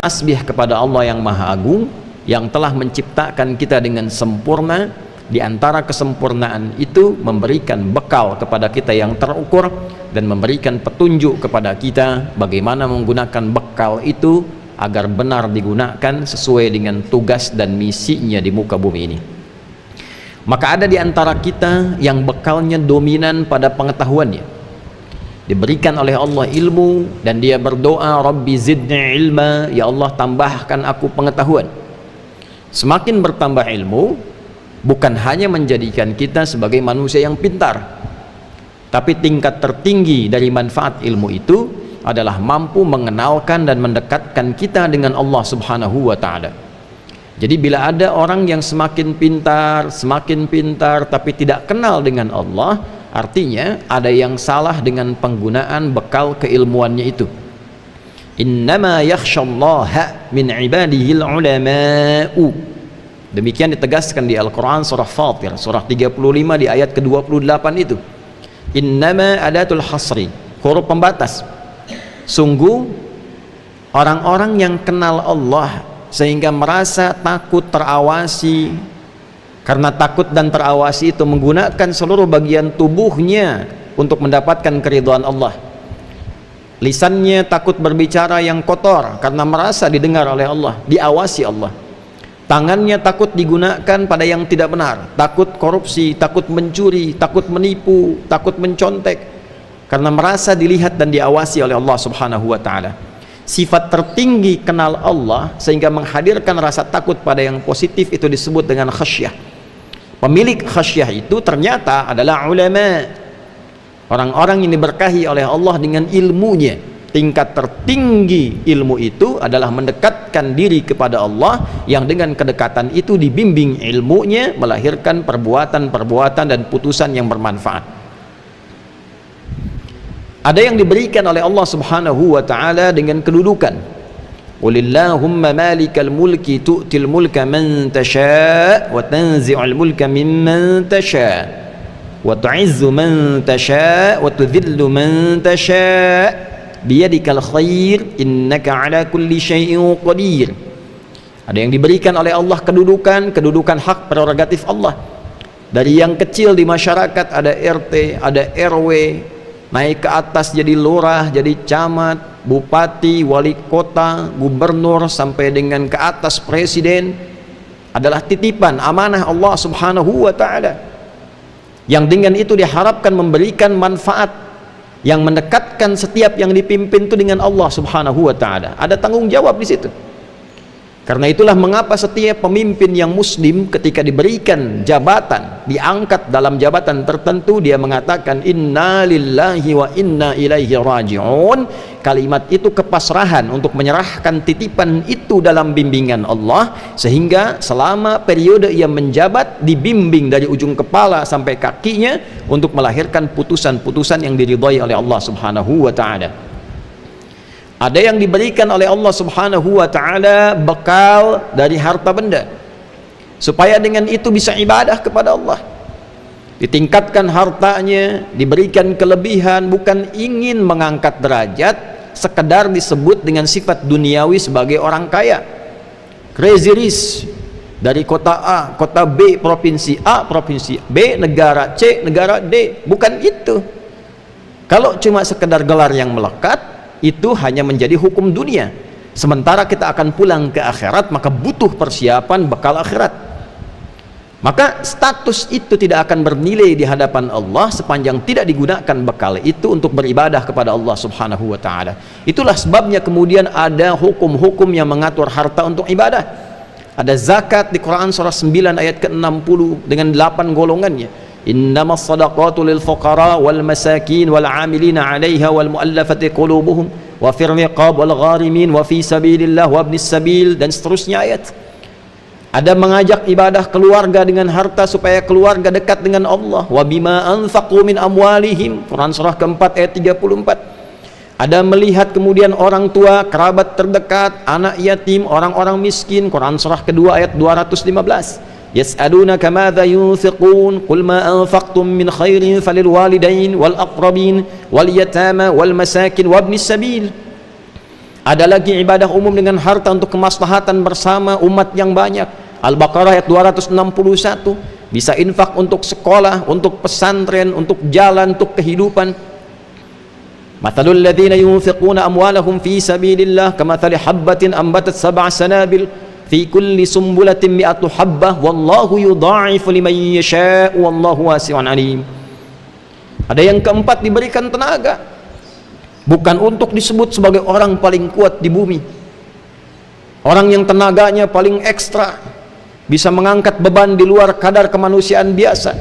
tasbih kepada Allah yang Maha Agung, yang telah menciptakan kita dengan sempurna. Di antara kesempurnaan itu memberikan bekal kepada kita yang terukur dan memberikan petunjuk kepada kita bagaimana menggunakan bekal itu agar benar digunakan sesuai dengan tugas dan misinya di muka bumi ini. Maka ada di antara kita yang bekalnya dominan pada pengetahuannya, diberikan oleh Allah ilmu dan dia berdoa, Rabbi zidni ilma, ya Allah tambahkan aku pengetahuan. Semakin bertambah ilmu bukan hanya menjadikan kita sebagai manusia yang pintar, tapi tingkat tertinggi dari manfaat ilmu itu adalah mampu mengenalkan dan mendekatkan kita dengan Allah Subhanahu wa ta'ala. Jadi bila ada orang yang semakin pintar tapi tidak kenal dengan Allah, artinya ada yang salah dengan penggunaan bekal keilmuannya itu. Innama yakhshallaha min ibadihil ulama'u. Demikian ditegaskan di Al-Quran surah Fatir surah 35 di ayat ke-28 itu. Innama adatul hasri, huruf pembatas. Sungguh orang-orang yang kenal Allah sehingga merasa takut terawasi, karena takut dan terawasi itu menggunakan seluruh bagian tubuhnya untuk mendapatkan keridhaan Allah. Lisannya takut berbicara yang kotor karena merasa didengar oleh Allah, diawasi Allah. Tangannya takut digunakan pada yang tidak benar, takut korupsi, takut mencuri, takut menipu, takut mencontek, karena merasa dilihat dan diawasi oleh Allah Subhanahu wa ta'ala. Sifat tertinggi kenal Allah sehingga menghadirkan rasa takut pada yang positif itu disebut dengan khasyah. Pemilik khasyah itu ternyata adalah ulama, orang-orang yang diberkahi oleh Allah dengan ilmunya. Tingkat tertinggi ilmu itu adalah mendekatkan diri kepada Allah, yang dengan kedekatan itu dibimbing ilmunya melahirkan perbuatan-perbuatan dan putusan yang bermanfaat. Ada yang diberikan oleh Allah Subhanahu wa ta'ala dengan kedudukan. Qulillahumma malikal mulki tu'til mulka man tasha' wa tanzi'ul mulka mimman tasha' wa tu'izzu man tasha' wa tudhillu man tasha' biyadikal khair innaka ala kulli syai'in qadir. Ada yang diberikan oleh Allah kedudukan hak prerogatif Allah. Dari yang kecil di masyarakat ada RT, ada RW, naik ke atas jadi lurah, jadi camat, bupati, wali kota, gubernur, sampai dengan ke atas presiden, adalah titipan amanah Allah Subhanahu wa ta'ala, yang dengan itu diharapkan memberikan manfaat, yang mendekatkan setiap yang dipimpin itu dengan Allah Subhanahu wa ta'ala. Ada tanggung jawab di situ. Karena itulah mengapa setiap pemimpin yang muslim ketika diberikan jabatan, diangkat dalam jabatan tertentu, dia mengatakan inna lillahi wa inna ilaihi raji'un. Kalimat itu kepasrahan untuk menyerahkan titipan itu dalam bimbingan Allah, sehingga selama periode ia menjabat dibimbing dari ujung kepala sampai kakinya untuk melahirkan putusan-putusan yang diridhai oleh Allah Subhanahu wa ta'ala. Ada yang diberikan oleh Allah Subhanahu wa ta'ala bekal dari harta benda, supaya dengan itu bisa ibadah kepada Allah. Ditingkatkan hartanya, diberikan kelebihan, bukan ingin mengangkat derajat, sekedar disebut dengan sifat duniawi sebagai orang kaya. Crazy rich, dari kota A, kota B, provinsi A, provinsi B, negara C, negara D. Bukan itu. Kalau cuma sekedar gelar yang melekat, itu hanya menjadi hukum dunia. Sementara kita akan pulang ke akhirat, maka butuh persiapan bekal akhirat. Maka status itu tidak akan bernilai di hadapan Allah sepanjang tidak digunakan bekal itu untuk beribadah kepada Allah Subhanahu wa ta'ala. Itulah sebabnya kemudian ada hukum-hukum yang mengatur harta untuk ibadah. Ada zakat di Quran surah 9 ayat ke-60 dengan 8 golongannya. Innamas sadaqatu lil fuqara wal masakin wal 'amilina 'alaiha wal mu'allafati qulubuhum wa fir riqab wal gharimin wa fi sabilillah wa ibnis sabil, dan seterusnya ayat. Ada mengajak ibadah keluarga dengan harta supaya keluarga dekat dengan Allah. Wa bima anfaqu min amwalihim, Quran surah keempat ayat 34. Ada melihat kemudian orang tua, kerabat terdekat, anak yatim, orang-orang miskin, Quran surah kedua ayat 215. Yas'alunaka madza yunfiqun qul ma anfaqtum min khairin falil walidain wal aqrabin wal yatama wal masakin wabnis sabil. Ada lagi ibadah umum dengan harta untuk kemaslahatan bersama umat yang banyak. Al-Baqarah ayat 261. Bisa infak untuk sekolah, untuk pesantren, untuk jalan, untuk kehidupan. Mathalul ladzina yunfiquna amwalahum fi sabilillah kamathali habbatin ambatat sab'a sanabil fi kulli sumbulatin mi'atu habbah wallahu yudha'ifu liman yasha'u wallahu wasi'un alim. Ada yang keempat, diberikan tenaga, bukan untuk disebut sebagai orang paling kuat di bumi, orang yang tenaganya paling ekstra, bisa mengangkat beban di luar kadar kemanusiaan biasa,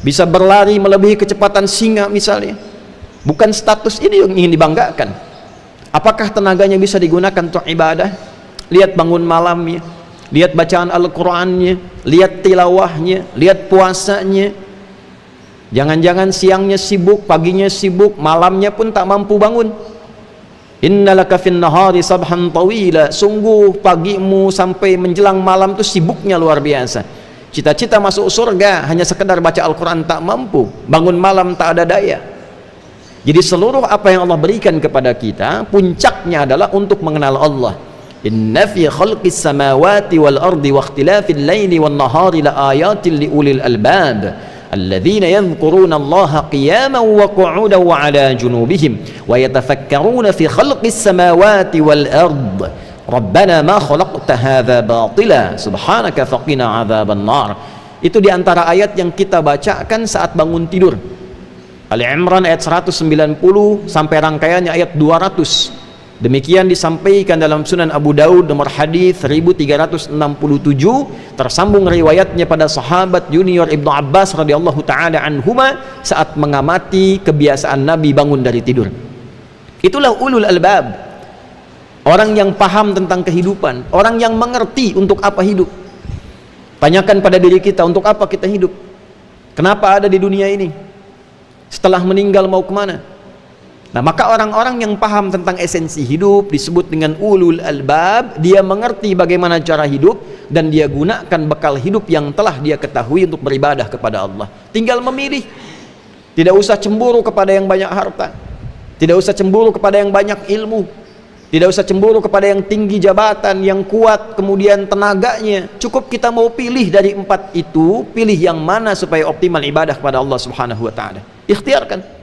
bisa berlari melebihi kecepatan singa misalnya. Bukan status ini yang ingin dibanggakan. Apakah tenaganya bisa digunakan untuk ibadah? Lihat bangun malamnya, lihat bacaan Al-Qur'annya, lihat tilawahnya, lihat puasanya. Jangan-jangan siangnya sibuk, paginya sibuk, malamnya pun tak mampu bangun. Innalaka fin nahari sabhan tawila. Sungguh pagimu sampai menjelang malam itu sibuknya luar biasa. Cita-cita masuk surga hanya sekedar baca Al-Quran tak mampu, bangun malam tak ada daya. Jadi seluruh apa yang Allah berikan kepada kita, puncaknya adalah untuk mengenal Allah. Inna fi khalqis samawati wal ardi wa ikhtilafil laili wan nahari la ayatin li ulil albab alladzina yadhkuruna Allaha qiyaman wa qu'udan wa 'ala junubihim wa yatafakkaruna fi khalqis samawati wal ard rabbana ma khalaqta hadza batila subhanaka faqina 'adzaban nar. Itu diantara ayat yang kita bacakan saat bangun tidur. Ali Imran ayat 190 sampai rangkaiannya ayat 200. Demikian disampaikan dalam Sunan Abu Daud nomor hadis 1367, tersambung riwayatnya pada sahabat junior Ibnu Abbas radhiyallahu taala anhuma saat mengamati kebiasaan Nabi bangun dari tidur. Itulah ulul albab, orang yang paham tentang kehidupan, orang yang mengerti untuk apa hidup. Tanyakan pada diri kita, untuk apa kita hidup? Kenapa ada di dunia ini? Setelah meninggal mau kemana? Nah, maka orang-orang yang paham tentang esensi hidup disebut dengan ulul albab. Dia mengerti bagaimana cara hidup dan dia gunakan bekal hidup yang telah dia ketahui untuk beribadah kepada Allah. Tinggal memilih. Tidak usah cemburu kepada yang banyak harta, tidak usah cemburu kepada yang banyak ilmu, tidak usah cemburu kepada yang tinggi jabatan, yang kuat kemudian tenaganya. Cukup kita mau pilih dari empat itu, pilih yang mana supaya optimal ibadah kepada Allah Subhanahu wa taala. Ikhtiarkan.